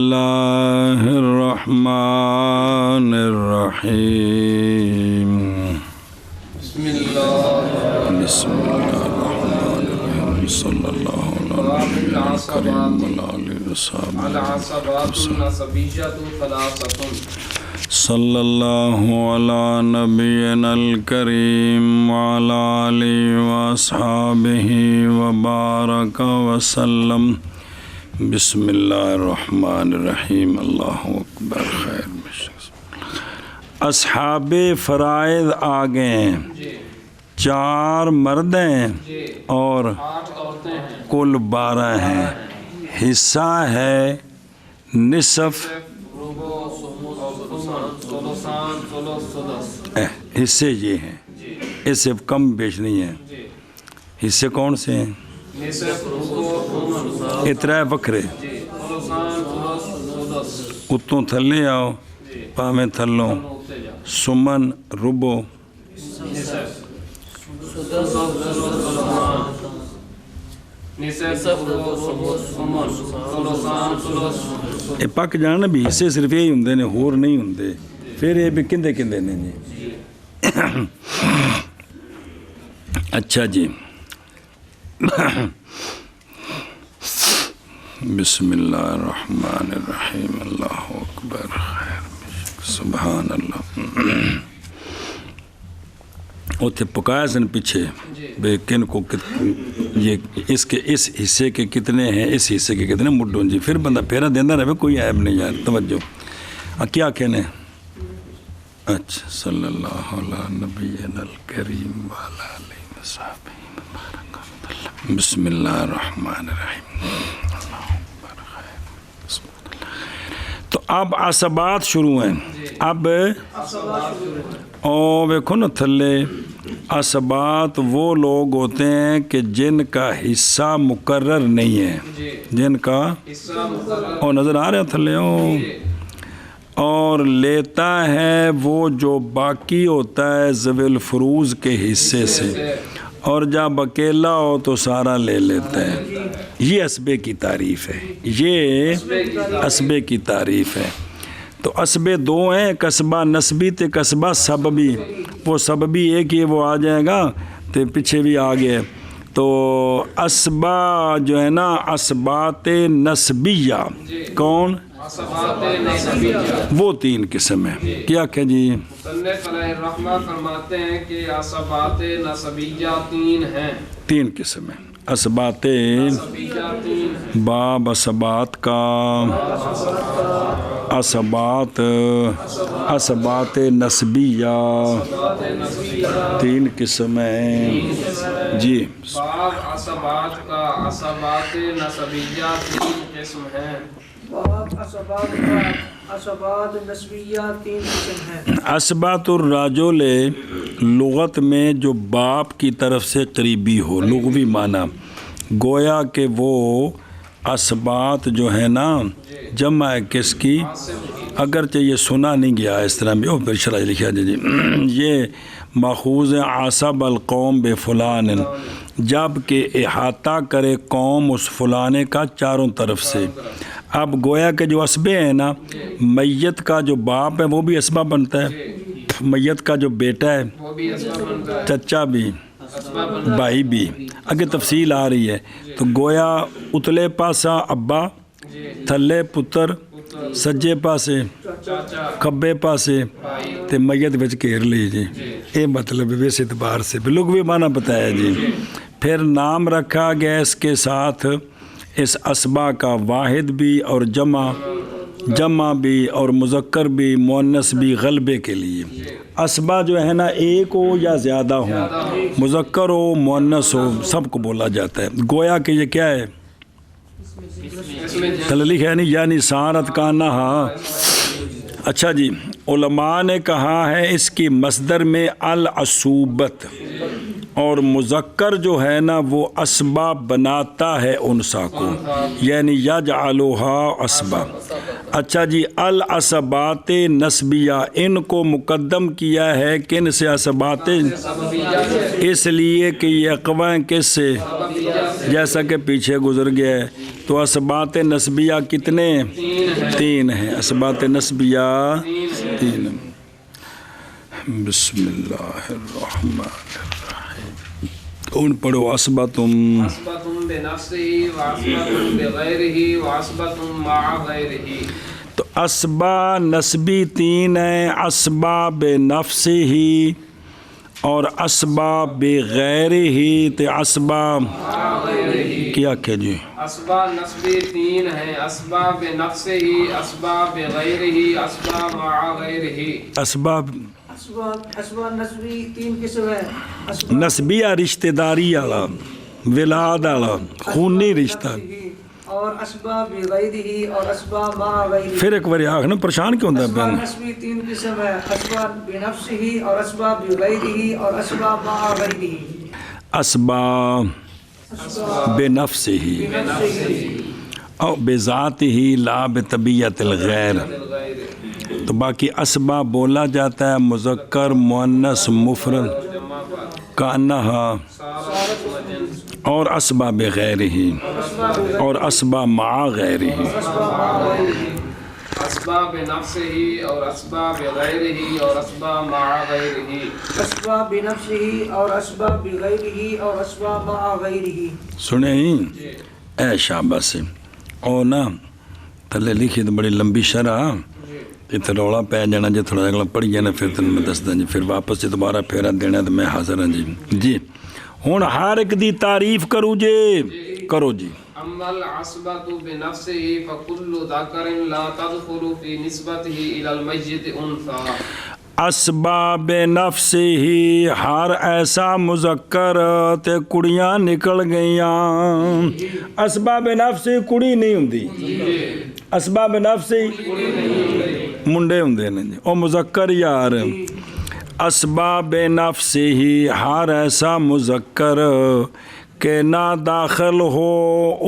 اللہ الرحمن الرحیم بسم اللہ الرحمن الرحیم صلی اللہ علیہ صلی اللہ علی نبینا الکریم وعلی آلہ واصحابہ وبارک وسلم بسم اللہ الرحمن الرحیم اللہ اکبر خیر اصحاب فرائض آگے ہیں 4 مرد ہیں اور کل 12 ہیں حصہ ہے نصف حصے یہ ہیں اس سے کم بیش نہیں ہیں حصے کون سے ہیں اترا وکھرے اتوں تھلے آؤ پاویں تھلوں سمن ربو یہ پک جان بھی حصے صرف یہی ہوں نے ہور نہیں ہوں پھر یہ بھی کندے کندے نے جی اچھا جی بسم اللہ الرحمن الرحیم اللہ اکبر سبحان اللہ اتنے پکایا سن پیچھے بے کن کو یہ اس حصے کے کتنے ہیں اس حصے کے کتنے مڈوں جی پھر بندہ پھیرا دینا رہے کوئی عیب نہیں یار توجہ کیا کہنے اچھا صلی اللہ علیہ نبینا الکریم وعلی آلہ وصحبہ بسم اللہ الرحمن الرحیم تو اب عصبات شروع ہیں اب ویکھو نا تھلے عصبات وہ لوگ ہوتے ہیں کہ جن کا حصہ مقرر نہیں ہے جن کا نظر آ رہا ہے تھلے اور لیتا ہے وہ جو باقی ہوتا ہے ذوی الفروض کے حصے سے اور جب اکیلا ہو تو سارا لے لیتا ہے یہ عصبے کی تعریف ہے یہ عصبے کی تعریف ہے تو عصبے 2 ہیں قصبہ نسبی تے قصبہ سببی وہ سببی ایک یہ وہ آ جائے گا تو پیچھے بھی آ گیا تو عصبہ جو ہے نا عصبات نسبیہ کون وہ 3 قسم ہیں کیا کہ جی مصنف علیہ الرحمہ فرماتے ہیں کہ عصبات نسبیہ 3 ہیں 3 قسم ہیں عصبات باب عصبات کا عصبات نسبیہ 3 قسم ہیں جی باب عصبات کا عصبات نسبیہ 3 قسم ہیں عصبات الرجل لغت میں جو باپ کی طرف سے قریبی ہو لغوی معنی گویا کہ وہ عصبات جو ہے نا جمع ہے کس کی اگرچہ یہ سنا نہیں گیا اس طرح بھی پھر شرح لکھا جی یہ ماخوذ عصب القوم بفلان جب کہ احاطہ کرے قوم اس فلانے کا چاروں طرف سے اب گویا کہ جو عصبے ہیں نا میت کا جو باپ ہے وہ بھی عصبہ بنتا ہے میت کا جو بیٹا ہے چچا بھی بھائی بھی آگے تفصیل آ رہی ہے تو گویا اتلے پاسا ابا تھلے پتر سجے پاسے کھبے پاسے تے میت وچ گھیر لی جی یہ مطلب ہے اس اعتبار سے لغوی معنی بتایا جی پھر نام رکھا گیا اس کے ساتھ اس عصبہ کا واحد بھی اور جمع بھی اور مذکر بھی مؤنث بھی غلبے کے لیے عصبہ جو ہے نا ایک ہو یا زیادہ ہو مذکر ہو مؤنث ہو سب کو بولا جاتا ہے گویا کہ یہ کیا ہے تللیخ ہے نہیں یعنی سارت کا نہا اچھا جی علماء نے کہا ہے اس کی مصدر میں العصوبت اور مذکر جو ہے نا وہ عصبہ بناتا ہے انثى کو یعنی یجعلها عصبہ اچھا جی العصبات نسبیہ ان کو مقدم کیا ہے کن سے عصبات اس لیے کہ یہ اقوام کس سے جیسا کہ پیچھے گزر گیا ہے. تو اسبات نسبیہ کتنے؟ 3 ہیں. اسبات نسبیہ 3. بسم اللہ الرحمن الرحیم. کون پڑھو؟ اسبتم بنفسه واسبتم بغیرہ واسبتم مع غیرہ. تو اسبا نسبی 3 ہیں. اسبا بنفسہ اور اسبا بغیرہ. تے اسبا کیا کہ جی اسبا نسبی 3 ہیں. اسبا بنفسہ، اسبا بغیرہ، اسبا مع غیرہ. اسباب اسباب نسبی 3 قسم ہے. نسبیہ رشتہ داری والا، ولاد والا، خونی رشتہ. اور اسباب غیرہ اور اسباب مع غیرہ. پھر ایک بار آخ نا پریشان کیوں ہوتا ہے اسباب بہن؟ نسبی 3 قسم ہے. اسباب بنفسہ اور اسباب غیرہ اور اسباب مع غیرہ. اسباب بنفسہ او بذاتہ لا بطبیعت الغیر. تو باقی اسباب بولا جاتا ہے مذکر مؤنث مفرد کانہا، اور اسباب غیرہ اور اسباب مع غیرہ. اسباب نفسہ اور اسباب غیرہ اور اسباب مع غیرہ. اسباب بنفسہ اور اسباب غیرہ اور اسباب مع غیرہ. سنے ہی اے شاباش سے. اور نا تھلے لکھی تو بڑی لمبی شرح اتنے رولا پی جانا. جی تھوڑا اگلا پڑھی جانا پھر تین میں دسدا جی. پھر واپس سے دوبارہ پھیرا دینا تو میں حاضر ہوں جی. جی ہوں ہر ایک دی تعریف کروں جی. کرو جی. اما العصبۃ بنفسہ فکل ذکر لا تدخل فی نسبتہ الی المیت انثی. اسباب نفس ہی ہر ایسا مذکر تے کڑیاں نکل گئیاں. اسباب نفس کڑی نہیں ہوندی. اسباب نفس منڈے ہوندے نے جی. او مذکر یار. اسباب نفس ہی ہر ایسا مذکر کہ نہ داخل ہو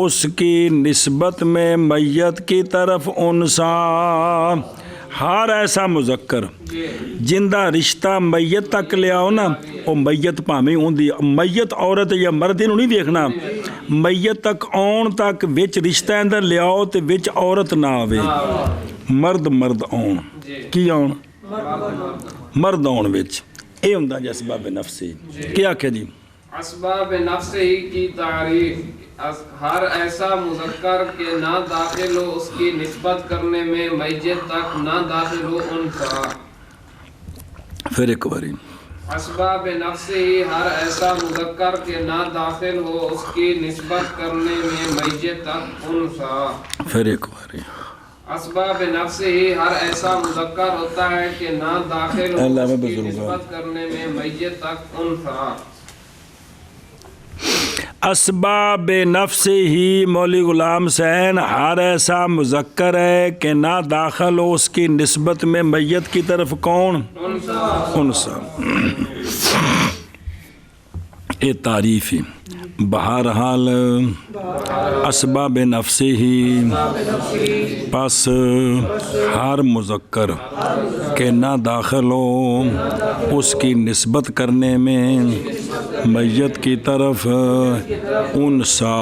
اس کی نسبت میں میت کی طرف انسا. ہر ایسا مذکر جندہ رشتہ میت تک لے آؤ نا، وہ میت پاویں ہوندی میت عورت یا مرد انہوں نہیں دیکھنا. میت تک آن تک وچ رشتہ اندر لے آؤ تے وچ عورت نہ آوے. مرد مرد آن کی آن مرد آن وچ. اے ہوندا جی اسباب نفس. کیا کہ جی اسباب نفس ہی کی تعریف ہر ایسا مذکر کہ نہ داخل ہو اس کی نسبت کرنے میں میت تک نہ داخل ہو انثی. پھر ایک باری. اسباب نفس ہی ہر ایسا مذکر کہ نہ داخل ہو اس کی نسبت کرنے میں میت تک انثی. پھر ایک باری. اسباب نفس ہی ہر ایسا مذکر ہوتا ہے کہ نہ داخل ہو اللہ اس میں کی بزرگاں. نسبت کرنے میں میت تک انثی. اسباب نفس ہی مولی غلام حسین ہر ایسا مذکر ہے کہ نہ داخل ہو اس کی نسبت میں میت کی طرف کون؟ انسا. یہ تعریف ہی. بہرحال اسباب نفس ہی پس ہر مذکر کہ نہ داخل ہو اس کی نسبت کرنے میں میت کی طرف انسا.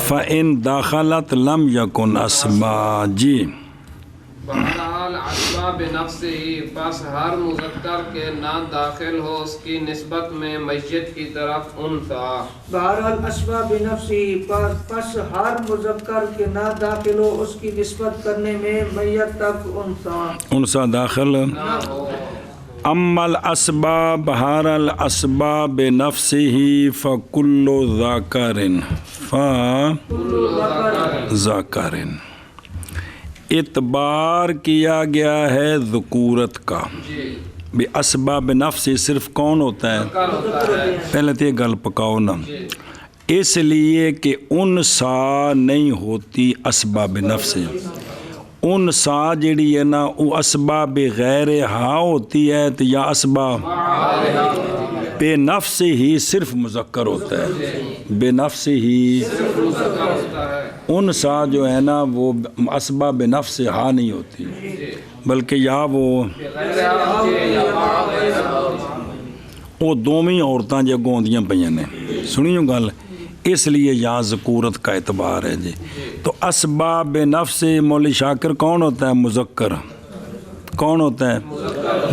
فإن داخلت لم یکن اسبا. جی بہرحال اسباب نفس ہی پس ہر مذکر کے نہ داخل ہو اس کی نسبت میں میت کی طرف انثی. بہرحال اسباب نفسی پس ہر مذکر کے نہ داخل ہو اس کی نسبت کرنے میں میت تک انسا داخل نہ ہو. اما الاسباب بہر الاسباب نفسه فکل ذکر ذکر. اعتبار کیا گیا ہے ذکورت کا. بھی اسباب نفس صرف کون ہوتا ہے؟ پہلے تو یہ گل پکاؤ نا. اس لیے کہ انسا نہیں ہوتی اسباب نفس. انسا جڑی ہے نا وہ اسباب غیر ہا ہوتی ہے تو یا اسباب بے نفس ہی صرف مذکر ہوتا ہے. بے نفس ہی انسا جو ہے نا وہ اسباب نفس ہا نہیں ہوتی بلکہ یا وہ دوویں عورتاں جو اگوں آندیاں پئیاں نے. سنیو گل اس لیے یہاں ذکورت کا اعتبار ہے جی. تو اسباب نفس مولوی شاکر کون ہوتا ہے؟ مذکر. کون ہوتا ہے؟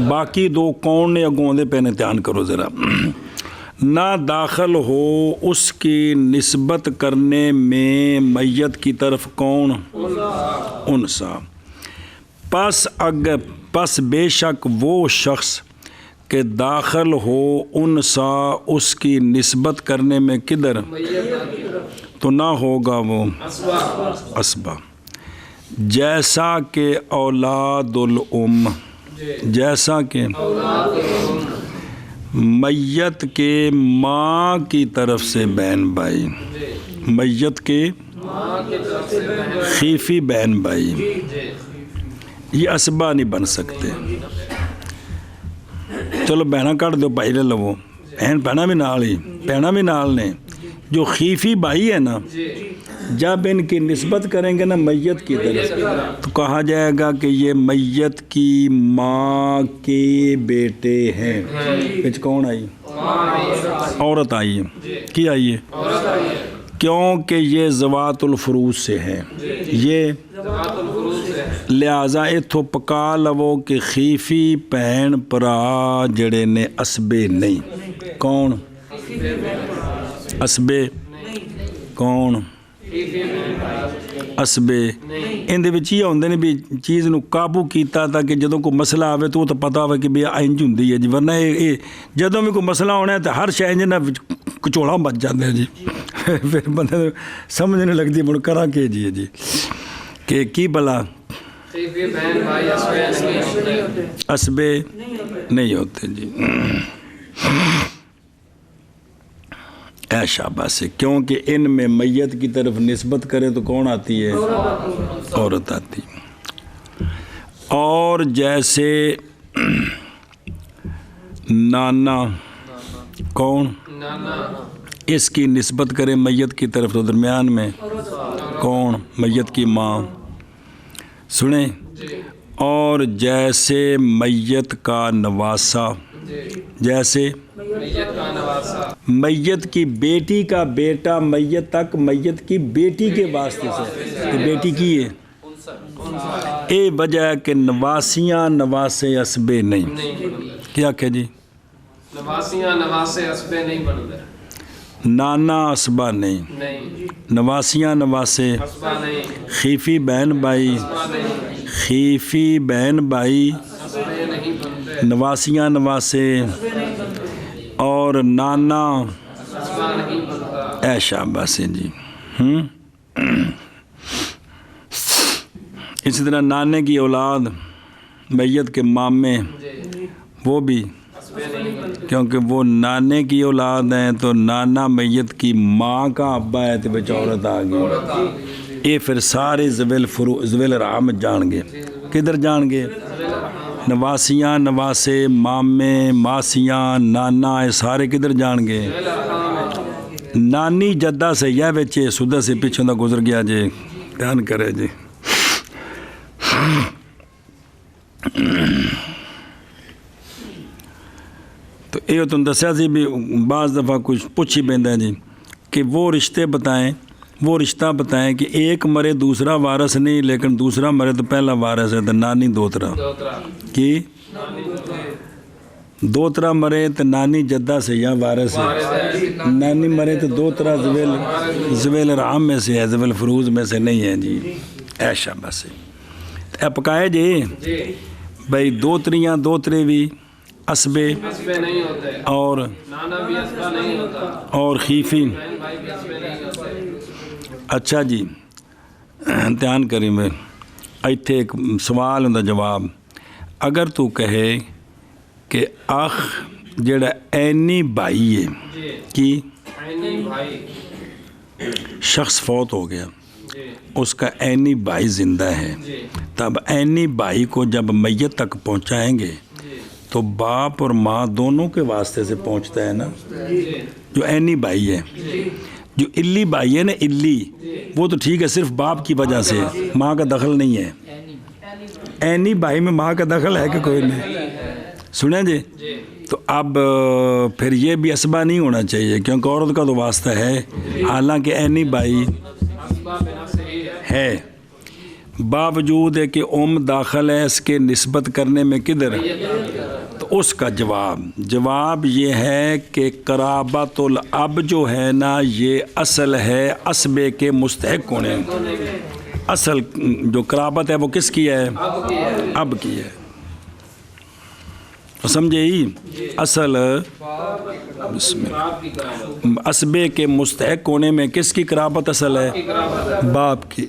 باقی دو کون نے اگوندے پہ دھیان کرو ذرا. نہ داخل ہو اس کی نسبت کرنے میں میت کی طرف کون؟ انسا. پس بے شک وہ شخص کہ داخل ہو انسا اس کی نسبت کرنے میں کدھر؟ تو نہ ہوگا وہ اسبا. جیسا کہ اولاد الام، جیسا کہ میت کے ماں کی طرف سے بہن بھائی، میت کے خیفی بہن بھائی، یہ اسبا نہیں بن سکتے. چلو بہنا کٹ دو بھائی لے لو، بہن بہنا بھی نال ہی، بہنا بھی نال نے. جو خیفی بھائی ہے نا، جب ان کی نسبت کریں گے نا میت کی طرف تو کہا جائے گا کہ یہ میت کی ماں کے بیٹے ہیں. بچ کون آئی؟ عورت آئی ہے. کی آئی ہے؟ کیونکہ یہ ذوات الفروض سے ہے. یہ لہذا اتھو پکا لو کہ خیفی بہن پرا جڑے نے اسبے نہیں. کون اسبے؟ کون اسبے؟ اندے وچ یہ ہوندے نے بھی چیز نو قابو کیتا تاکہ جدوں کوئی مسئلہ آوے تو پتہ ہوے کہ بھی انج ہوندی ہے جی. ورنہ جدوں بھی کوئی مسئلہ ہونا ہے تو ہر شے جنا کچوڑا بچ جاندے جی. پھر بندے سمجھ نہیں لگتی مڑ کراں کہ جی کہ کی بلا اسبے نہیں ہوتے جی. اے شاباش. کیونکہ ان میں میت کی طرف نسبت کرے تو کون آتی ہے؟ عورت آتی. اور جیسے نانا، کون اس کی نسبت کرے میت کی طرف تو درمیان میں کون؟ میت کی ماں. سنیں. اور جیسے میت کا نواسا، جیسے میت کی بیٹی کا بیٹا میت تک میت کی بیٹی کے واسطے سے کہ بیٹی کی ہے. اے وجہ ہے کہ نواسیاں نواسے اسبے نہیں. کیا کہ جی؟ نواسیاں نواسے اسبے نہیں بنتے. نانا اسبا نہیں، نواسیاں نواسے، خیفی بہن بھائی، خیفی بہن بھائی، نواسیاں نواسے اور نانا. اے شاباش جی. اسی طرح نانے کی اولاد میت کے مامے وہ بھی، کیونکہ وہ نانے کی اولاد ہیں تو نانا میت کی ماں کا ابا ہے تو بچ عورت آ گئی. یہ پھر سارے ذویل ارحام جان گے. کدھر جان گے؟ نواسیاں نواسے، مامے، ماسیاں، نانا، یہ سارے کدھر جان گے؟ نانی جدہ سے یا بچے سدھا سے پیچھوں دا گزر گیا جی. دھیان کرے جی. تو یہ تم دسیا سی بھی بعض دفعہ کچھ پوچھ ہی پیندا ہے جی کہ وہ رشتے بتائیں، وہ رشتہ بتائیں کہ ایک مرے دوسرا وارث نہیں لیکن دوسرا مرے تو پہلا وارث ہے. تو نانی دوترا کی دوترا مرے تو نانی جدہ سے یا وارث ہے. نانی مرے تو دوترا ذویل ارحام میں سے ہے، ذویل فروض میں سے نہیں ہے جی. اے شاباش سے اے پکائے جی بھائی. دوتریاں دوترے بھی اسبے نہیں ہوتے اور نانا بھی اسبا نہیں ہوتا اور خیفی. اچھا جی دھیان کریں. میں ایتھے ایک سوال ہوں جواب. اگر تو کہے کہ اخ جڑا اینی بھائی ہے کی شخص فوت ہو گیا، اس کا اینی بھائی زندہ ہے، تب اینی بھائی کو جب میت تک پہنچائیں گے تو باپ اور ماں دونوں کے واسطے سے پہنچتا ہے نا. جو اینی بھائی ہے، جو الی بھائی ہے نا، الی وہ تو ٹھیک ہے صرف باپ کی وجہ سے، ماں کا دخل نہیں ہے. اینی بھائی میں ماں کا دخل ہے کہ کوئی نہیں؟ سنیں جی. تو تو اب پھر یہ بھی اسبا نہیں ہونا چاہیے کیونکہ عورت کا تو واسطہ ہے، حالانکہ عینی بائی اسباب بنفس ہی ہے، باوجود ہے کہ داخل ہے اس کے نسبت کرنے میں کدھر، تو اس کا جواب یہ ہے کہ قرابت الاب جو ہے نا یہ اصل ہے اسبے کے مستحق ہونے، اصل جو قرابت ہے وہ کس کی ہے، اب کی ہے، سمجھے ہی، اصل بسم اللہ اسبے کے مستحق ہونے میں کس کی قرابت اصل ہے، باپ کی،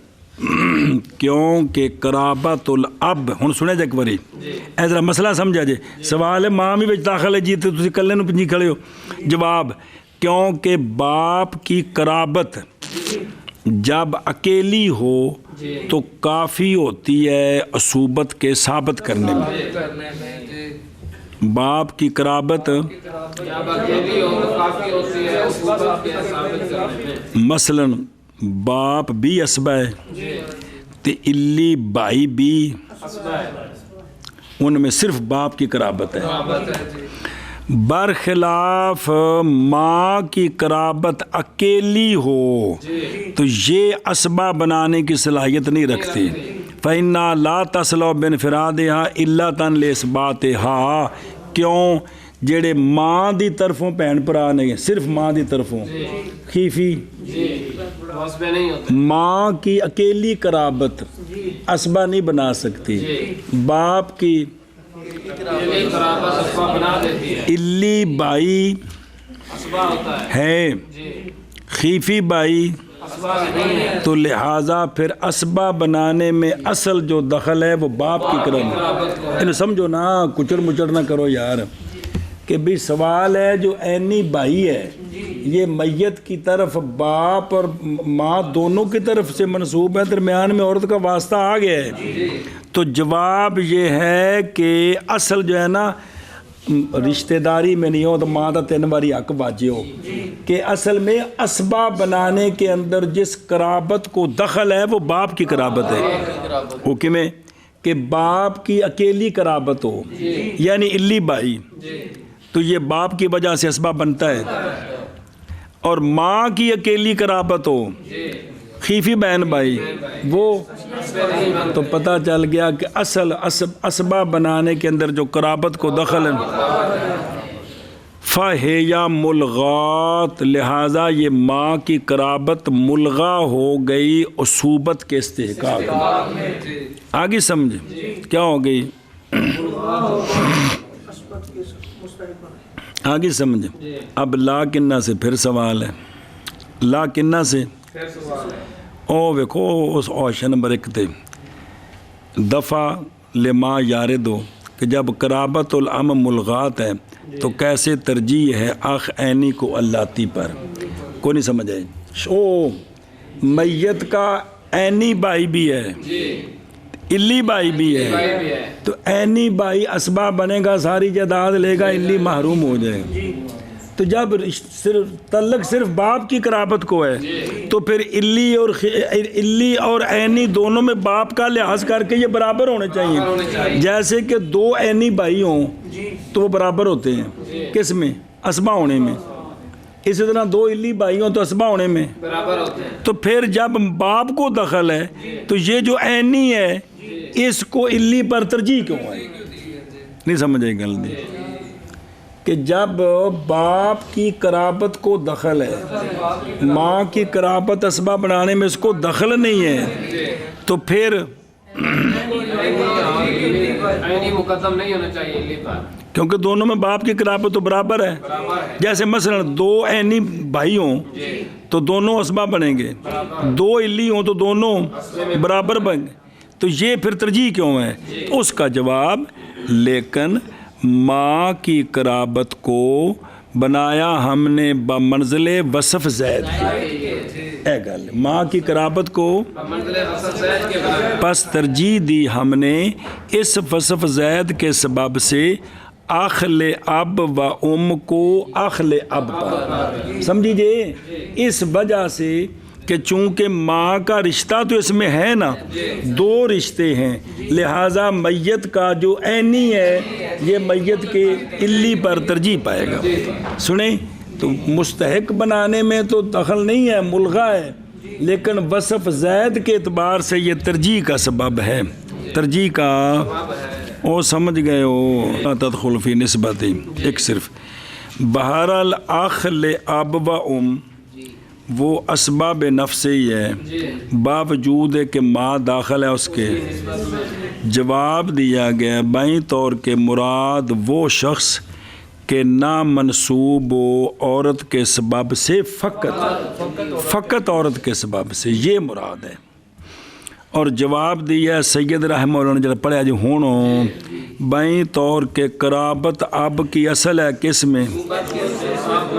کیونکہ قرابت الاب ہن سنے جے ایک باری اے ذرا مسئلہ سمجھا جے، سوال ہے ماں بھی وچ داخل ہے جی تے تسی کلے نو پنجی کھڑے ہو، جواب کیونکہ باپ کی قرابت جب اکیلی ہو تو کافی ہوتی ہے عصوبت کے ثابت کرنے میں، باپ کی قرابت جب اکیلی ہو تو کافی ہوتی ہے عصوبت کے ثابت کرنے میں، مثلاً باپ بھی اسبہ ہے تے الی بھائی بھی ان میں صرف باپ کی قرابت ہے، برخلاف ماں کی قرابت اکیلی ہو تو یہ اسبہ بنانے کی صلاحیت نہیں رکھتی، فَإِنَّا لَا تَصْلُحُ بِانْفِرَادِهَا إِلَّا لِإِثْبَاتِهَا، کیوں جڑے ماں دی طرفوں بہن بھرا نہیں، صرف ماں دی طرفوں خیفی، اسبے نہیں ہوتے، ماں کی اکیلی قرابت اسبہ نہیں بنا سکتی، باپ کی اکیلی قرابت اسبہ بنا دیتی ہے، الی بائی اسبہ ہوتا ہے، خیفی بائی، اسبہ نہیں ہے، تو لہٰذا پھر اسبہ بنانے میں اصل جو دخل ہے وہ باپ کی قرابت، انہیں سمجھو نا، کچر مچر نہ کرو یار، کہ بھی سوال ہے جو عینی بھائی ہے یہ میت کی طرف باپ اور ماں دونوں کی طرف سے منسوب ہے، درمیان میں عورت کا واسطہ آ گیا ہے، تو جواب یہ ہے کہ اصل جو ہے نا رشتہ داری میں نہیں ہو تو ماں دا 3 باری حق باجے ہو، کہ اصل میں اسبہ بنانے کے اندر جس قرابت کو دخل ہے وہ باپ کی قرابت ہے، اوکے میں کہ باپ کی اکیلی قرابت ہو یعنی الی بائی تو یہ باپ کی وجہ سے اسبہ بنتا ہے، اور ماں کی اکیلی قرابت ہو خیفی بہن بھائی وہ تو پتہ چل گیا کہ اصل اسبہ بنانے کے اندر جو قرابت کو دخل ہے فَهِيَ مُلْغَاتٌ، لہٰذا یہ ماں کی قرابت ملغا ہو گئی عصوبت کے استحقاق میں، آگے سمجھے کیا ہو گئی، آگے سمجھے، اب لا کنہ سے پھر سوال ہے، لا کنہ سے پھر سوال ہے، او ویکھو اس آپشن نمبر 1 تے دفع لما یاردو کہ جب قرابت الام ملغات ہے تو کیسے ترجیح ہے اخ عینی کو اللاتی پر، کوئی نہیں سمجھ آئے، او میت کا عینی بھائی بھی ہے الی بھائی بھی ہے، تو عینی بھائی اسبہ بنے گا، ساری جائیداد لے گا، الی محروم ہو جائے گا، تو جب صرف تعلق صرف باپ کی قرابت کو ہے تو پھر الی اور عینی دونوں میں باپ کا لحاظ کر کے یہ برابر ہونے چاہیے، جیسے کہ 2 عینی بھائی ہوں تو وہ برابر ہوتے ہیں کس میں، اسبہ ہونے میں، اسی طرح 2 الی بھائی ہوں تو اسبہ ہونے میں برابر ہوتے ہیں، تو پھر جب باپ کو دخل ہے تو یہ جو عینی ہے اس کو الی پر ترجیح کیوں ہے، نہیں سمجھ آئی گل دی، کہ جب باپ کی قرابت کو دخل ہے، ماں کی قرابت اسبہ بنانے میں اس کو دخل نہیں ہے، تو پھر عینی مقدم نہیں ہونا چاہیے الی پر، کیونکہ دونوں میں باپ کی قرابت تو برابر ہے، جیسے مثلا 2 عینی بھائی ہوں تو دونوں اسبہ بنیں گے، 2 الی ہوں تو دونوں برابر بنیں گے، تو یہ پھر ترجیح کیوں ہے، اس کا جواب لیکن ماں کی قرابت کو بنایا ہم نے بمنزل وصف زید اے گل، ماں کی قرابت کو پس ترجیح دی ہم نے اس وصف زید کے سبب سے اخل اب و ام کو اخل اب پر، سمجھیے اس وجہ سے کہ چونکہ ماں کا رشتہ تو اس میں ہے نا، 2 رشتے ہیں، لہٰذا میت کا جو عینی ہے یہ میت کے علی پر ترجیح پائے گا. سنیں تو مستحق بنانے میں تو دخل نہیں ہے، ملغا ہے، لیکن وصف زید کے اعتبار سے یہ ترجیح کا سبب ہے، ترجیح کا. او سمجھ گئے ہو تدخل فی نسبتی. ایک صرف بہرحال اخل اب و ام وہ اسباب نفس ہی ہے، باوجود کہ ما داخل ہے اس کے. جواب دیا گیا بائیں طور کے مراد وہ شخص کہ نہ منسوب و عورت کے سبب سے، فقط عورت کے سبب سے، یہ مراد ہے. اور جواب دیا سید رحمہ اللہ نے جب پڑھا جی ہونو بائیں طور کے قرابت اب کی اصل ہے کس میں؟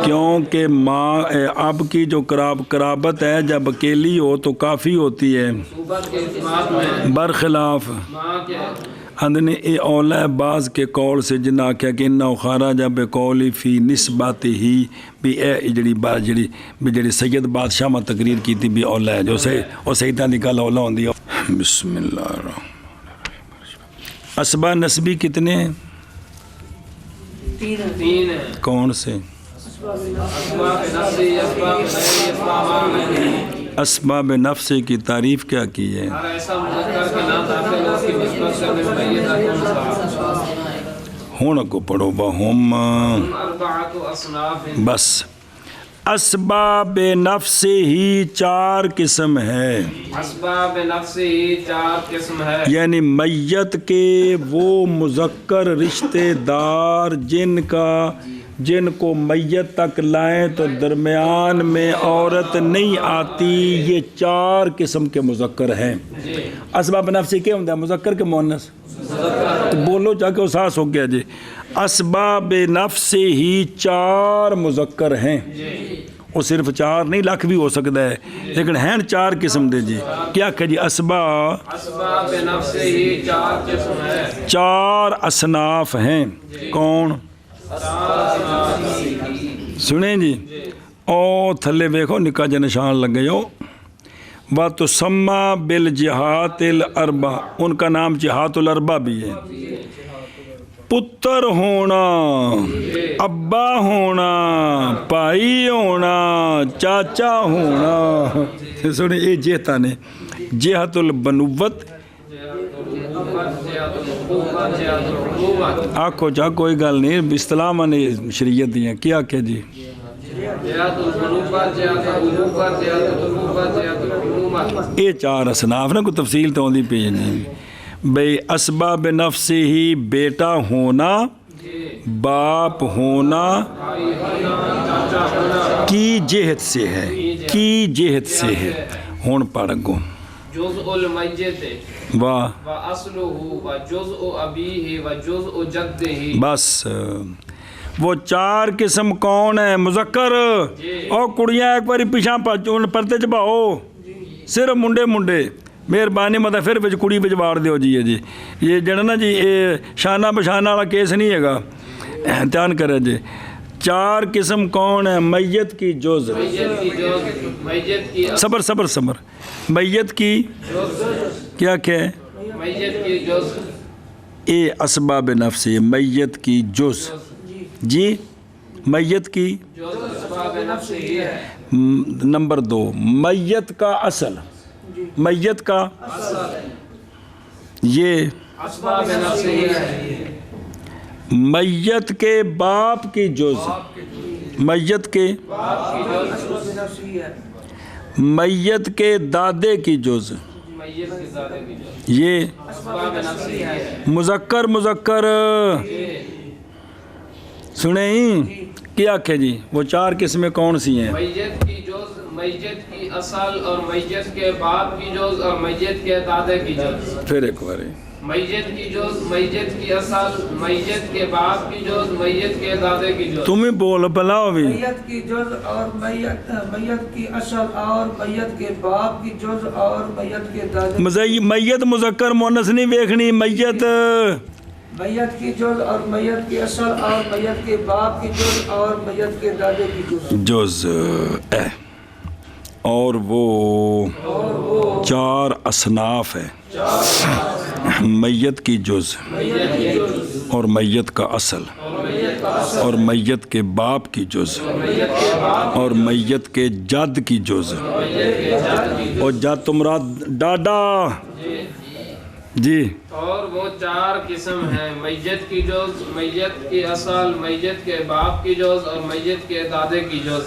کیونکہ ماں اب کی جو قرابت ہے جب اکیلی ہو تو کافی ہوتی ہے، برخلاف اندنے اے اولا ہے بعض کے قول سے جنہا کیا کہ انہا خارا جب قولی فی نسبت ہی بھی اے جڑی سید بادشاہ میں تقریر کی تھی بھی اولا ہے جو سیدہ نکالا اولا ہوں دیا. بسم اللہ الرحمن الرحیم. اسباب نسبی کتنے ہیں؟ 3 ہیں. کون سے؟ اسباب نفس کی تعریف کیا کی ہے؟ ہون کو پڑھو بہم بس. اسباب نفس ہی 4 قسم ہے. اسباب نفس ہی 4 قسم ہے، یعنی میت کے وہ مذکر رشتہ دار جن کو میت تک لائیں تو درمیان میں عورت نہیں آتی، یہ 4 قسم کے مذکر ہیں. اسباب نفس کیا ہوتا ہے؟ مذکر کے مؤنث؟ تو بولو جا کے احساس ہو گیا جی. اسباب نفس ہی 4 مذکر ہیں. وہ صرف 4 نہیں، لاکھ بھی ہو سکتا ہے، لیکن ہیں 4 قسم دے جی. کیا کہ جی اسباب نفس ہی 4 قسم ہے، 4 اصناف ہیں. کون؟ سنیں جی. او تھلے ویکھو نکا جا نشان لگ گئے ہو. وَتُسَمَّى بِالْجِهَاتِ الْأَرْبَعِ، ان کا نام جہات الاربع بھی ہے. پتر ہونا، ابا ہونا، بھائی ہونا، چاچا ہونا. سنیں یہ جہتا نے جہت البنوت آکھو جا کوئی گل نہیں، اصطلاح نے شریعت دی ہیں. کیا کہ جی یہ 4 اصناف نے، کوئی تفصیل تو ہوندی پی نہیں. بھئی اسباب نفس ہی بیٹا ہونا، باپ ہونا کی جہت سے ہے، کی جہت سے ہے. ہون پڑھ گو جزء المیت واہ واصلہ وجزء ابیہ وجزء جدہ. بس وہ 4 قسم کون ہیں؟ مذکر. اور کڑیاں ایک باری پیچھا پرتے چباؤ، صرف منڈے مہربانی مطلب پھر بچ کڑی بچ وار دیو جی. جی یہ جڑا نا جی یہ شانہ بشانہ والا کیس نہیں ہے گا، دھیان کرے جی. 4 قسم کون ہیں؟ میت کی جز، صبر میت کی کیا ہے؟ میت کی جز. اے اسباب نفس ہے میت کی جز. جی میت کی جز اسباب نفس ہی ہے. نمبر 2 میت کا اصل، میت کا یہ اسباب نفس ہی ہے. میت کے باپ کی جز، میت کے میت کے دادے کی جز، میت کے دادے کی جز. یہ اسباب نفس ہی ہے. مذکر سنیں کیا کہ جی وہ 4 قسمیں کون سی ہیں؟ میت کی جز، میت کی اصل اور میت کے باپ کی جز اور میت کے دادے کی جز. پھر ایک بار میت کی جز، میت کی اصل، میت کے باپ کی جز، میت کے دادے کی جز. تمہیں بول پلاؤ بھی. میت کی جز اور میت کی اصل اور میت کے باپ کی جز اور میت کے دادے. میت مذکر مؤنث نہیں ویکھنی، میت کی جز اور میت کی اصل اور میت کے باپ کی جز اور میت کے دادے کی جز ہے. اور وہ 4 اصناف ہے. میت کی جز اور میت کا اصل اور میت کے باپ کی جز اور میت کے جد کی جز اور جد تمرا ڈاڈا جی اور وہ 4 قسم ہیں، میت کی جز، میت کی اصل، میت کے باپ کی جز اور میت کے دادے کی جز۔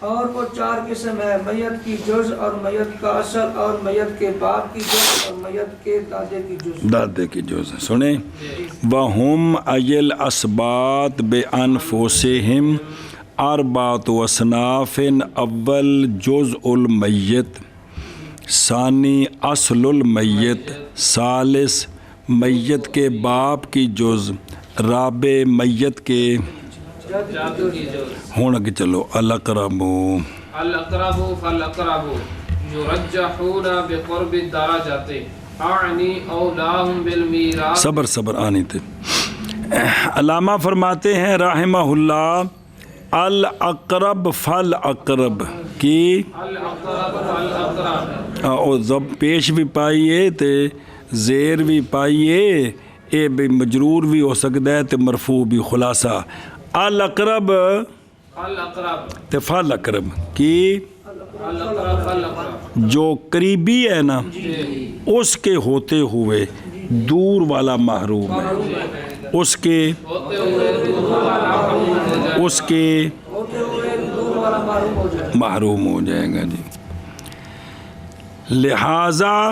اور وہ 4 قسم ہے، میت کی جز اور میت کا اصل اور میت کے باپ کی جز اور میت کے دادے کی جز۔ دادے کی جز سنیں، وَهُمْ أَيِ الْأَسْبَاطِ بِأَنفُسِهِمْ أَرْبَعَةُ أَصْنَافٍ اول جزء المیت، ثانی اصل المیت، ثالث میت کے باپ کی جز، رابع میت کے جد کی جز۔ ہوں اگے چلو الاقرب الاقرب فالاقرب یرجحون بقرب الدرجات اعنی اولاہم بالمیراث۔ صبر آنی تھے۔ علامہ فرماتے ہیں رحمہ اللہ الاقرب فالاقرب کی الاقرب فالاقرب اور ضب پیش بھی پائیے تے زیر بھی پائیے، اے بھی مجرور بھی ہو سکتا ہے تے مرفوع بھی۔ خلاصہ الاقرب الاقرب تے فالاقرب کی الاقرب فالاقرب جو قریبی ہے نا اس کے ہوتے ہوئے دور والا محروم ہے، اس کے ہوتے ہوئے دور والا محروم ہو جائے، اس کے ہوتے ہوئے دور والا معروف ہو جائے۔ محروم ہو جائے گا جی۔ لہذا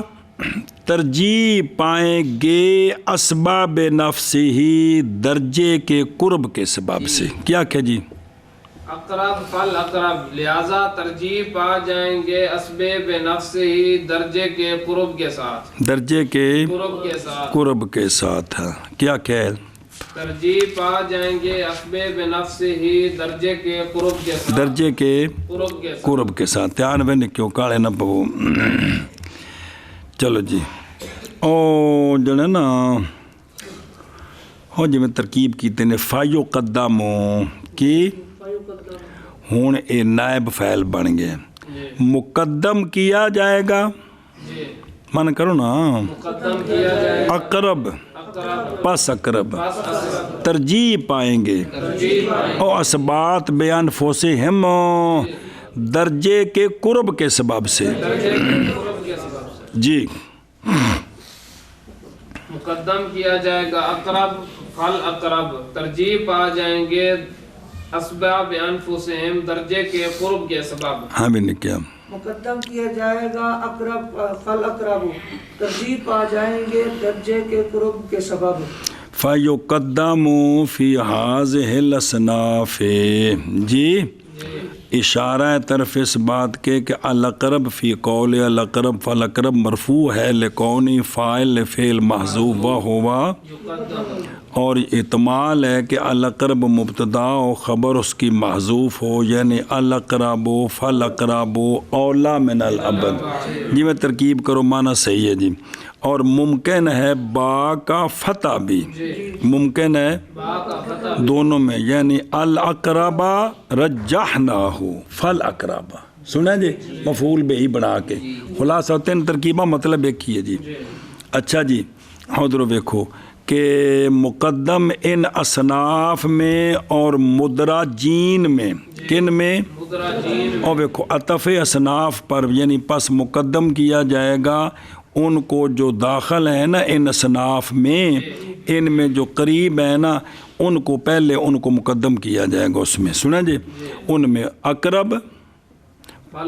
ترجیح پائیں گے اسباب نفسی درجے کے قرب کے سبب سے۔ کیا کہ جی اقرب فالاقرب، لہذا ترجیح پا جائیں گے اسباب نفس ہی درجے کے قرب کے ساتھ، درجے کے قرب کے ساتھ، قرب کے ساتھ ہے۔ کیا کہ ترجیح پا جائیں گے اسباب نفس ہی درجے کے قرب کے ساتھ، درجے کے قرب کے ساتھ۔ قرب کے ساتھ دھیان میں نکیو کالے نہ پو۔ چلو جی او جڑے نا ہو جی میں ترکیب کیتے نے فایو قدامو کی ہون اے نائب فعل بن گئے، مقدم کیا جائے گا، جی من کرو نا، مقدم کیا جائے اقرب اقرب پس اقرب، پس اقرب، ترجیح پائیں گے ترجیح پائیں او اسبات بیان فوسہم درجے کے قرب کے سبب سے۔ درجے کے قرب کے سبب سے جی مقدم کیا جائے گا اقرب فالاقرب، ترجیح پا جائیں گے اسباب انفسہم درجے کے قرب کے سبب۔ ہاں بھی نہیں کیا مقدم کیا جائے گا اقرب فالاقرب، ترجیح پا جائیں گے درجے کے قرب کے سبب۔ فَيُقَدَّمُ فِي هَذِهِ الْأَصْنَافِ جی اشارہ ہے طرف اس بات کے کہ الاقرب فی قول الاقرب فالاقرب مرفوع ہے لکونی فاعل فعل محذوف و ہوا، اور احتمال ہے کہ الاقرب مبتدا و خبر اس کی محذوف ہو، یعنی الاقرب فالاقرب اولا من الابد۔ جی میں ترکیب کرو معنی صحیح ہے جی، اور ممکن ہے با کا فتح بھی ممکن ہے دونوں میں، یعنی الاقربا رجحناہ فالاقربا، سنا جی مفعول بہی بنا کے۔ خلاصہ 3 ترکیبہ مطلب ایک ہی ہے جی۔ اچھا جی ادھر دیکھو کہ مقدم ان اصناف میں اور مدراجین میں، کن میں؟ اور دیکھو عطف اصناف پر، یعنی پس مقدم کیا جائے گا ان کو جو داخل ہے نا ان اصناف میں، ان میں جو قریب ہے نا ان کو پہلے ان کو مقدم کیا جائے گا اس میں، سنا جی ان میں اقرب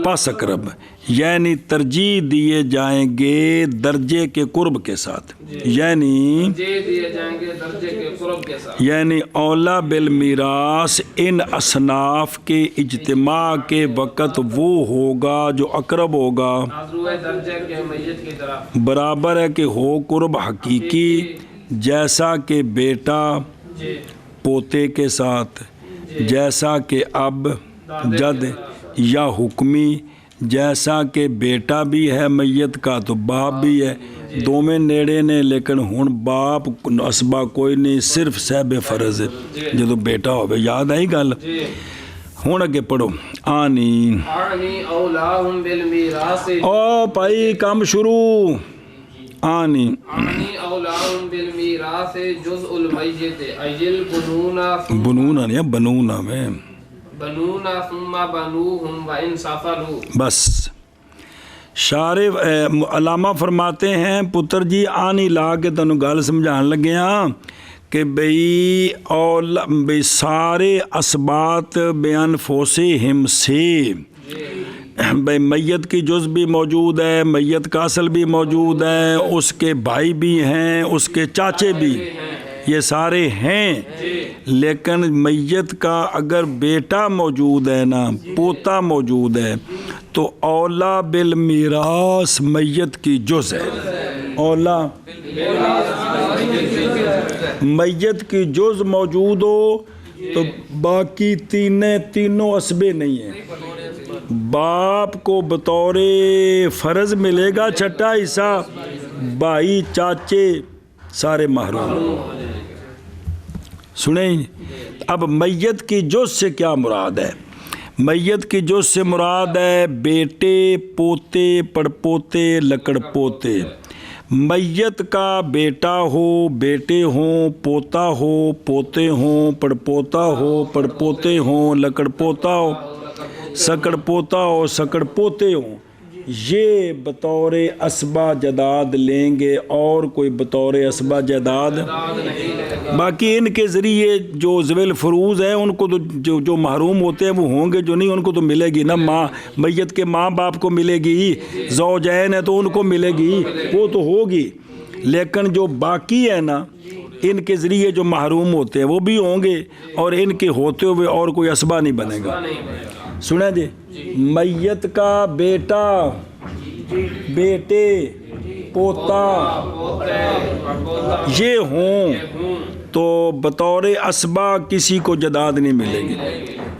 پس اقرب، یعنی ترجیح دیے جائیں گے درجے کے قرب کے ساتھ، یعنی دیے جائیں گے درجے کے قرب کے ساتھ، یعنی اولا بالمیراث ان اصناف کے اجتماع کے وقت وہ ہوگا جو اقرب ہوگا، نازوے درجے کے میت کی طرف، برابر ہے کہ ہو قرب حقیقی جیسا کہ بیٹا پوتے کے ساتھ، جیسا کہ اب جد یا حکمی، جیسا کہ بیٹا بھی ہے میت کا تو باپ بھی ہے، دو میں نیڑے نے، لیکن ہن باپ اسبا کوئی نہیں، صرف صاحب فرض ہے جدو بیٹا ہوئے۔ یاد آئی گل؟ ہن اگے پڑھو اعنی اولاہم بالمیراث، او بھائی کام شروع، آنی عنی اولاؤں بالمیراث جزء المیت ایل بنونا نہیں بنونا میں بنونا ثم بنوہم وان سفلوا. بس شارف علامہ فرماتے ہیں پتر جی آنی لا کے تنوں گل سمجھان لگے ہاں کہ بھئی سارے اسبات بانفسہم سے بھئی میت کی جز بھی موجود ہے، میت کا اصل بھی موجود ہے، اس کے بھائی بھی ہیں، اس کے چاچے بھی، یہ سارے ہیں، لیکن میت کا اگر بیٹا موجود ہے نا، پوتا موجود ہے تو اولا بالمیراث میت کی جز ہے. اولا میت کی جز موجود ہو تو باقی تینوں اسبے نہیں ہیں. باپ کو بطور فرض ملے گا چھٹا حصہ، بھائی چاچے سارے محروم. سنیں اب میت کی جز سے کیا مراد ہے؟ میت کی جز سے مراد ہے بیٹے، پوتے، پڑپوتے، لکڑ پوتے. میت کا بیٹا ہو، بیٹے ہوں، پوتا ہو، پوتے ہوں، پڑپوتا ہو، پڑپوتے ہوں، لکڑ پوتا ہو، سکڑ پوتا ہو، سکڑ پوتے ہوں، یہ بطور اسبہ جداد لیں گے اور کوئی بطور اسبہ جداد. باقی ان کے ذریعے جو ذوی الفروض ہیں ان کو تو جو محروم ہوتے ہیں وہ ہوں گے، جو نہیں ان کو تو ملے گی نا. ماں میت کے ماں باپ کو ملے گی، زوجین ہے تو ان کو ملے گی، وہ تو ہوگی. لیکن جو باقی ہے نا ان کے ذریعے جو محروم ہوتے ہیں وہ بھی ہوں گے، اور ان کے ہوتے ہوئے اور کوئی اسبہ نہیں بنے گا. سنیں جی، میت کا بیٹا، بیٹے، پوتا یہ ہوں تو بطور اسبہ کسی کو جداد نہیں ملے گی.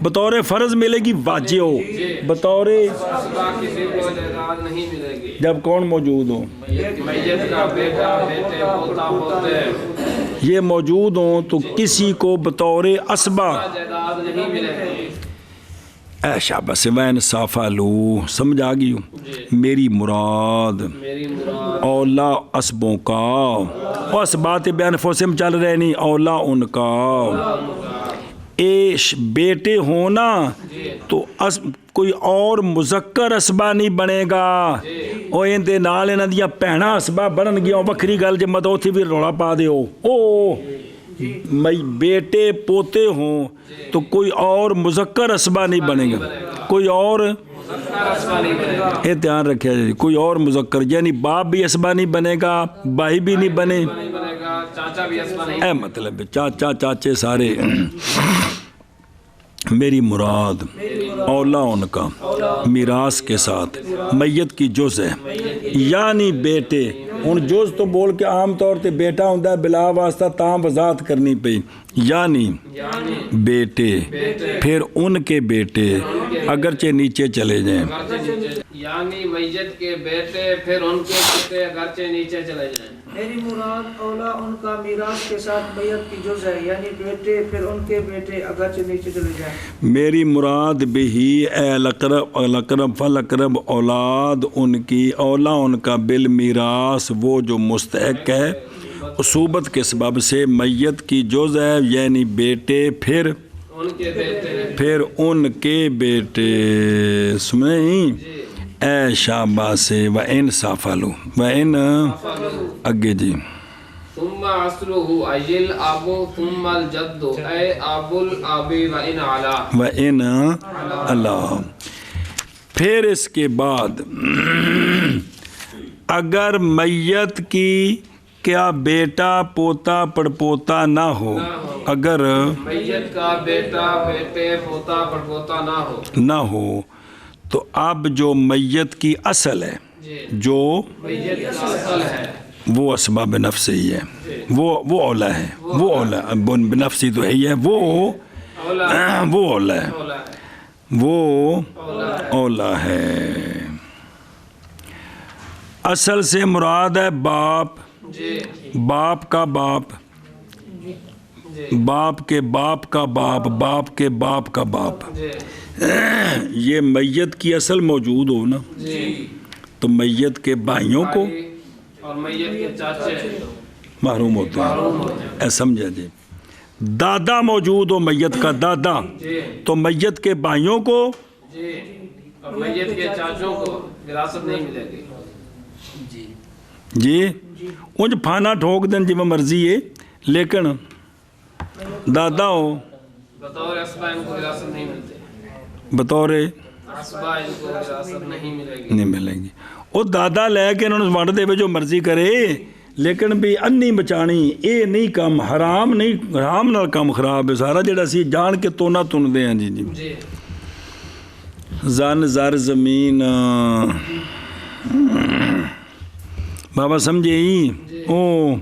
بطور فرض ملے گی واجب ہو، بطور کسی کو جائیداد نہیں ملے گی جب کون موجود ہو، میت کا بیٹا، بیٹے، پوتا، پوتے یہ موجود ہوں تو کسی کو بطور اسبہ جائیداد نہیں ملے گی. اے شاباش وین صافہ لو، سمجھ آ گئی میری مراد میری مراد اولا اسبوں کا، اور اسبات بانفسہم چل رہے نہیں، اولا ان کا. ایش بیٹے ہونا تو کوئی اور مذکر اسبہ نہیں بنے گا، اور ان دے نال انہاں دیاں بھیناں اسبہ بنن گیاں، وکھری گل جے مت اوتھے بھی رولا پا دیو. او بیٹے پوتے ہوں تو کوئی اور مذکر اسبہ نہیں بنے گا، کوئی اور یہ دھیان رکھے جائے، کوئی اور مذکر یعنی باپ بھی اسبہ نہیں بنے گا، بھائی بھی نہیں بنے، چاچا بھی اسبہ نہیں. اے مطلب چاچا چاچے سارے. میری مراد اولا ان کا میراث کے ساتھ میت کی جز ہے، یعنی بیٹے. ہن جز تو بول کے عام طور تے بیٹا ہوندا ہے، بلا واسطہ تاں وضاحت کرنی پئی، یعنی بیٹے، پھر ان کے بیٹے اگرچہ نیچے چلے جائیں، یعنی میت کے بیٹے پھر ان کے بیٹے اگرچہ نیچے چلے جائیں. میری مراد اولا ان کا میراث کے ساتھ میت کی جز ہے، یعنی بیٹے پھر ان کے بیٹے اگرچہ نیچے چلے جائیں. میری مراد بہی اے الاقرب فالاقرب اولاد ان کی، اولا ان کا بالمیراث وہ جو مستحق ہے اصوبت کے سبب سے میت کی جز ہے، یعنی بیٹے پھر ان کے بیٹے پھر ان کے بیٹے. سنیں اے شاباش سے وَإِنْ سَافَلُوا وَإِنْ اگے جی ثم اصلہ ای الاب ثم الجد اے اب الاب وان علا وَإِنْ اللہ. پھر اس کے بعد اگر میت کی کیا بیٹا پوتا پڑپوتا نہ ہو، اگر میت کا بیٹا بیٹے پوتا پڑپوتا نہ ہو تو اب جو میت کی اصل ہے، جو میت کا اصل ہے وہ اسباب نفس ہی ہے، وہ اولا ہے، وہ اولا بنفسی تو ہے ہی ہے، وہ اولا ہے، وہ اولا ہے. اصل سے مراد ہے باپ، باپ کا باپ، باپ کے باپ کا باپ، باپ کے باپ کا باپ. یہ میت کی اصل موجود ہو نا تو میت کے بھائیوں کو اور میت کے چاچے محروم ہوتے ہیں. اے سمجھا جی. دادا موجود ہو میت کا دادا جی تو میت کے بھائیوں کو جی اور میت کے چاچوں کو وراثت نہیں ملے گی. جی انج پھانا ٹھوک دیں جی میں مرضی ہے لیکن دادا ہو بطور اسبا ان کو وراثت نہیں ملتی. بطور اسبا ان کو وراثت نہیں ملے گی. نہیں ملے گی. وہ دادا لے کے انہوں نے ونڈ دے جو مرضی کرے لیکن بھی انی بچانی یہ نہیں کام حرام نہیں. حرام نال کام خراب ہے سارا جڑا سی جان کے تونا تندے ہیں. جی جی جی زن زر زمین بابا سمجھے ہی او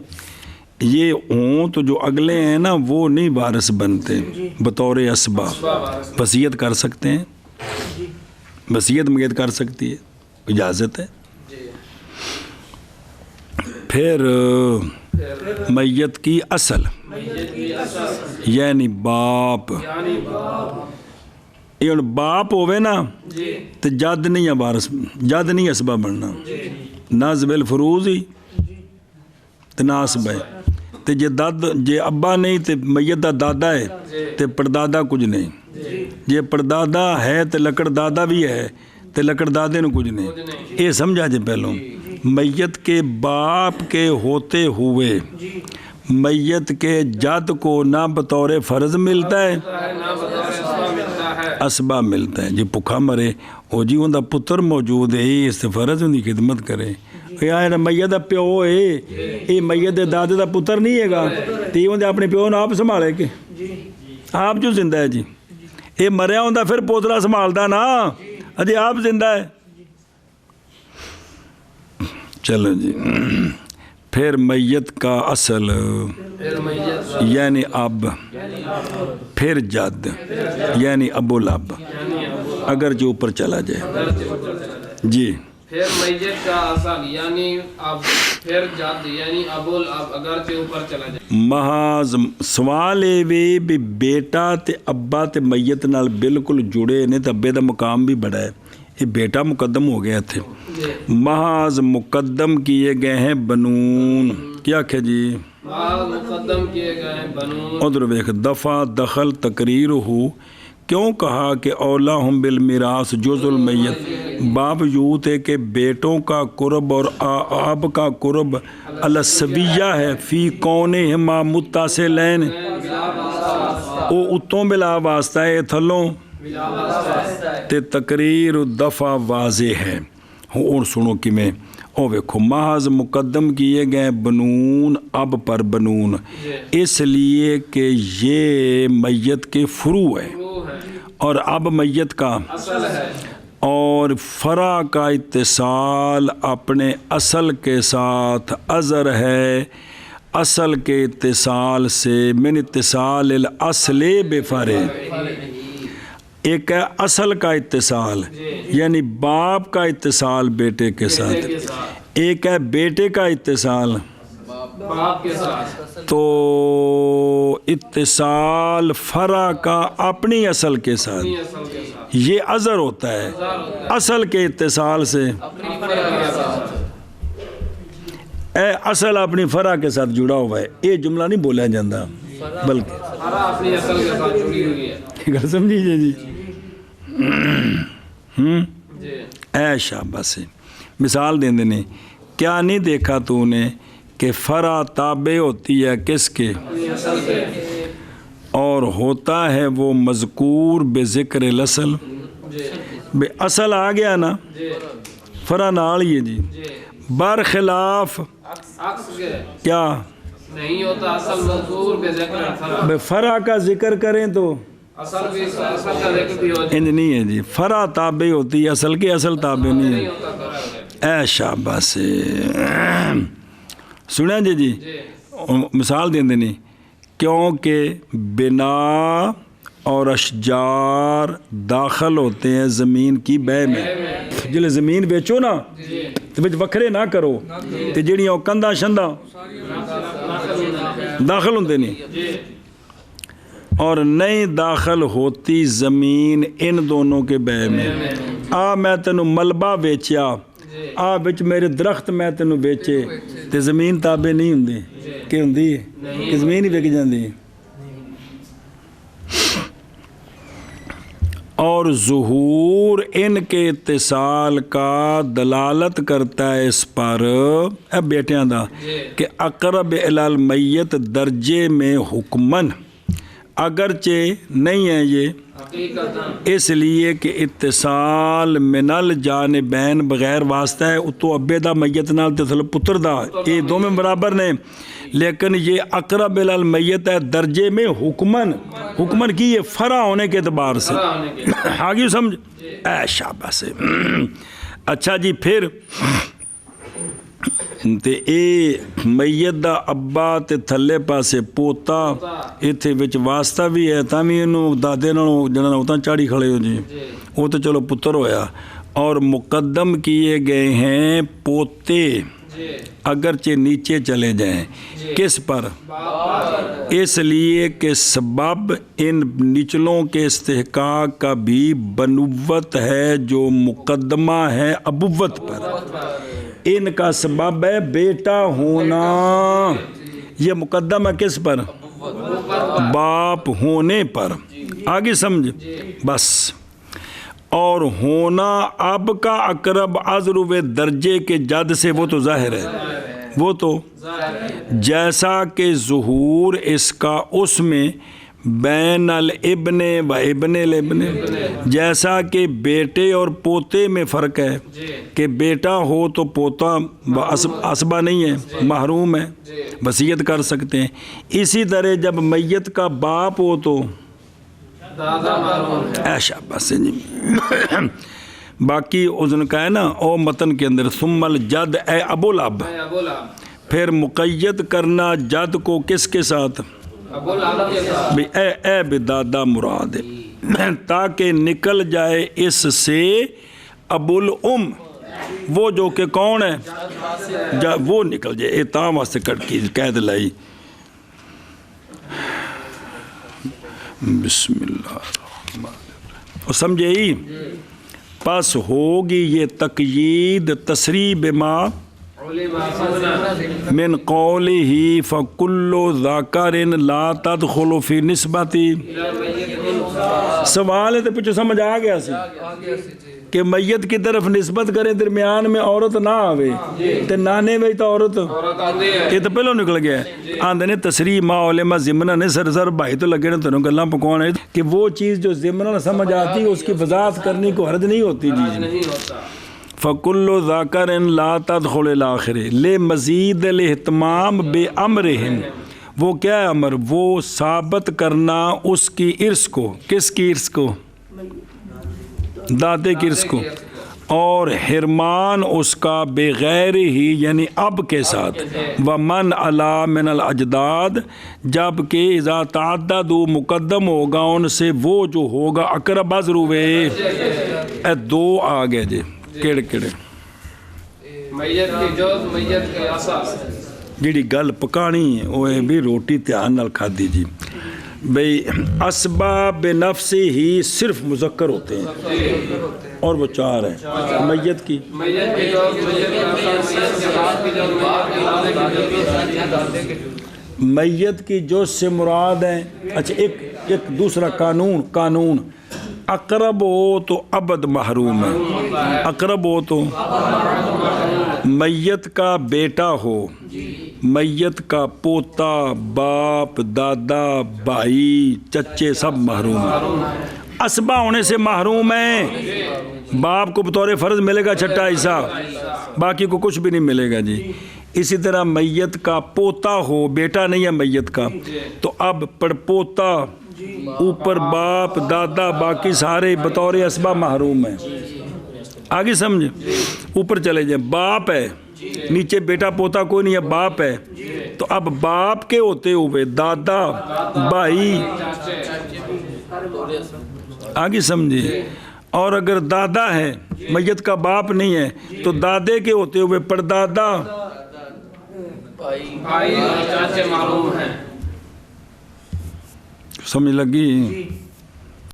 یہ ہوں تو جو اگلے ہیں نا وہ نہیں وارث بنتے بطور اسباب. وصیت کر سکتے ہیں, وصیت میت کر سکتی ہے, اجازت ہے. جی پھر میت کی اصل یعنی باپ یعنی یہ باپ ہوئے نا جی تو جد نہیں ہے وارث, جد نہیں اسباب بننا. نہ زبیل فروز ہی تو نہ اسبا ہے. تو جے داد جے ابا نہیں تو میت دا دادا ہے تو پردادا کچھ نہیں. جے پردادا ہے تو لکڑ دادا بھی ہے تو لکڑ دادے نو کچھ نہیں. یہ سمجھا جی پہلوں میت کے باپ کے ہوتے ہوئے میت کے جد کو نہ بطور فرض ملتا ہے نہ بطور اسبا ملتا ہے. اسباب ملتا ہے. جی بھوکا مرے وہ جی ان دا پتر موجود ہے اس سے فرض ان کی خدمت کرے. یار میت دا پیو ہے یہ میت دے دادے دا پتر نہیں ہے گا تو یہ اپنے پیو نے آپ سنبھالے کہ آپ جو زندہ ہے. جی یہ مریا ہوں پھر پوترا سنبھالتا نا اجی آپ زندہ ہے. چلو جی پھر میت کا اصل پھر میت یعنی اب پھر جد یعنی ابو الاب اگر جو اوپر چلا جائے. جی پھر میت کا اصل یعنی اب پھر جد یعنی ابو الاب اگرچہ اوپر چلا جائے. محاذ سوال یہ بھی بیٹا تے ابا تے میت نال بالکل جڑے نے تے ابے دا مقام بھی بڑا ہے. یہ بیٹا مقدم ہو گیا تھے. محاذ مقدم کیے گئے ہیں بنون. کیا کہ جی مقدم کیے گئے ہیں بنون. ادھر ویکھ دفع دخل تقریر ہو کیوں کہا کہ اولا ہم بالمیراث جز المیت باوجود ہے کہ بیٹوں کا قرب اور آب کا قرب السبیہ ہے فی کونہما متصلین او اتوں بلا واسطہ ہے تھلوں تے تقریر دفع واضح ہے. اور سنو کہ میں او ویکھو محض مقدم کیے گئے بنون اب پر بنون اس لیے کہ یہ میت کے فروع ہے اور اب میت کا اور فرع کا اتصال اپنے اصل کے ساتھ ازر ہے. اصل کے اتصال سے من اتصال الاصل بفرع ایک ہے اصل کا اتصال یعنی باپ کا اتصال بیٹے کے ساتھ, ایک ہے بیٹے کا اتصال باپ کے ساتھ. تو اتصال فرع کا اپنی اصل کے ساتھ یہ ازر ہوتا ہے اصل کے اتصال سے. اے اصل اپنی فرع کے ساتھ جڑا ہوا ہے. یہ جملہ نہیں بولا جاتا بلکہ اپنی اصل کے ساتھ جڑی ہوئی ہے. گل سمجھیے جی. اے شاباش مثال دیں دینے کیا نہیں دیکھا تو نے کہ فرع تابع ہوتی ہے کس کے اور ہوتا ہے وہ مذکور بے ذکر الاصل. بے اصل آ گیا نا فرع نال ہی ہے جی. برخلاف کیا نہیں ہوتا اصل مذکور بے ذکر الفرع. بے فرع کا ذکر کریں تو اصل بھی اصل کا ذکر بھی ہو جائے. انج نہیں ہے جی. فرع تابع ہوتی ہے اصل کے, اصل تابع نہیں ہے. اے شاباش سنیں جی مثال دیں دینی کیونکہ بنا اور اشجار داخل ہوتے ہیں زمین کی بے میں. جلے زمین بیچو نا تو بچ وکھرے نہ کرو تو جڑیاں کندھا شندھا داخل ہوتے نہیں اور نہیں داخل ہوتی زمین ان دونوں کے بے میں. میں تینوں ملبہ بیچیا بچ میرے درخت میں تینوں بیچے ਤੇ ਜ਼ਮੀਨ ਤਾਬੇ ਨਹੀਂ ਹੁੰਦੀ ਕਿ ਹੁੰਦੀ ਹੈ ਕਿ ਜ਼ਮੀਨ ਹੀ ਵਿਕ ਜਾਂਦੀ ਹੈ। اور ظہور ان کے اتصال کا دلالت کرتا ہے اس پر اے بیٹیاں دا کہ اقرب الی المیت درجے میں حکمن اگرچہ نہیں ہے یہ اس لیے کہ اتصال من الجانبین بغیر واسطہ ہے تو ابے دا میت نال تے پتر دا یہ دو میں برابر نے، لیکن یہ اقرب الی المیت ہے درجے میں حکمن کی یہ فرع ہونے کے اعتبار سے آگے سمجھ اے شاباش سے۔ اچھا جی پھر تے اے میت دا ابا تے تھلے پاسے پوتا ایتھے وچ واسطہ بھی ہے تاں وی اینوں دادے نالوں جنہاں اوتاں چاڑی کھڑے ہو جی وہ تو چلو پتر ہویا، اور مقدم کیے گئے ہیں پوتے اگرچہ نیچے چلے جائیں کس پر؟ اس لیے کہ سبب ان نچلوں کے استحقاق کا بھی بنوت ہے جو مقدمہ ہے ابوت پر، ان کا سبب ہے بیٹا ہونا، یہ مقدمہ کس پر؟ باپ ہونے پر، آگے سمجھ بس۔ اور ہونا اب کا اقرب ازرو درجے کے جد سے وہ تو ظاہر ہے، وہ تو جیسا کہ ظہور اس کا اس میں بین الابن و ابن الابن، جیسا کہ بیٹے اور پوتے میں فرق ہے کہ بیٹا ہو تو پوتا اسبا نہیں ہے، محروم ہے، وصیت کر سکتے ہیں، اسی طرح جب میت کا باپ ہو تو ایشا بس جی۔ باقی اذن کا ہے نا او متن کے اندر ثم الجد اے ابو الاب، پھر مقید کرنا جد کو کس کے ساتھ؟ اے بدادا مراد ہے، تاکہ نکل جائے اس سے ابو الام، وہ جو کہ کون ہے وہ نکل جائے، تام واسطے کٹ کی قید لائی۔ بسم اللہ الرحمن الرحیم، سمجھے ہی؟ پس ہوگی یہ تقیید تصریح بما من قوله فکل ذاکر لا تدخل فی نسبتی، سوال ہے تو پچھو سمجھ آ گیا سی کہ میت کی طرف نسبت کرے درمیان میں عورت نہ آوے تے نانے میں تو عورت یہ تو پہلو نکل گیا ہے۔ آندھے نے تصریح ما علماء ضمنہ نے سر بھائی تو لگے نے تنوں گلہ پکوان ہے کہ وہ چیز جو ضمنہ نہ سمجھ آتی ہے اس کی وضاحت کرنے کو حرج نہیں ہوتی جی۔ فَكُلُّ ذَاكَرٍ لَا تَدْخُلِ الْآخِرِ لِمَزِيدِ الْاِحْتِمَامِ بِأَمْرِهِمْ، وہ کیا ہے امر؟ وہ ثابت کرنا اس کی ارث کو، کس کی ارث کو؟ دادے کی ارث کو، اور حرمان اس کا بغیر ہی یعنی اب کے ساتھ، وَمَنْ عَلَى مِنَ الْأَجْدَادِ، جبکہ اذا تعددو مقدم ہوگا ان سے وہ جو ہوگا اقرب ازروے، اے دو آگے جی کیڑے کیڑے میت کی جوز میت کے اساس جیڑی گل پکانی ہے وہ بھی روٹی دھیان نال کھادی جی بھئی اسباب نفس ہی صرف مذکر ہوتے ہیں اور وہ چار ہیں، میت کی میت کی جوز سے مراد ہیں۔ اچھا ایک دوسرا قانون اقرب ہو تو ابد محروم ہے، اقرب ہو تو میت کا بیٹا ہو، میت کا پوتا، باپ، دادا، بھائی، چچے سب محروم ہیں، اسبا ہونے سے محروم ہیں۔ باپ کو بطور فرض ملے گا چھٹا حصہ، باقی کو کچھ بھی نہیں ملے گا جی۔ اسی طرح میت کا پوتا ہو، بیٹا نہیں ہے میت کا، تو اب پڑپوتا، اوپر باپ، دادا، باقی سارے بطور اسبا محروم ہیں۔ آگے سمجھ، اوپر چلے جائیں، باپ ہے نیچے بیٹا پوتا کوئی نہیں ہے، باپ ہے، تو اب باپ کے ہوتے ہوئے دادا، بھائی، آگے سمجھے، اور اگر دادا ہے میت کا باپ نہیں ہے تو دادے کے ہوتے ہوئے پردادا، بھائی چاچے معلوم ہیں۔ سمجھ لگی؟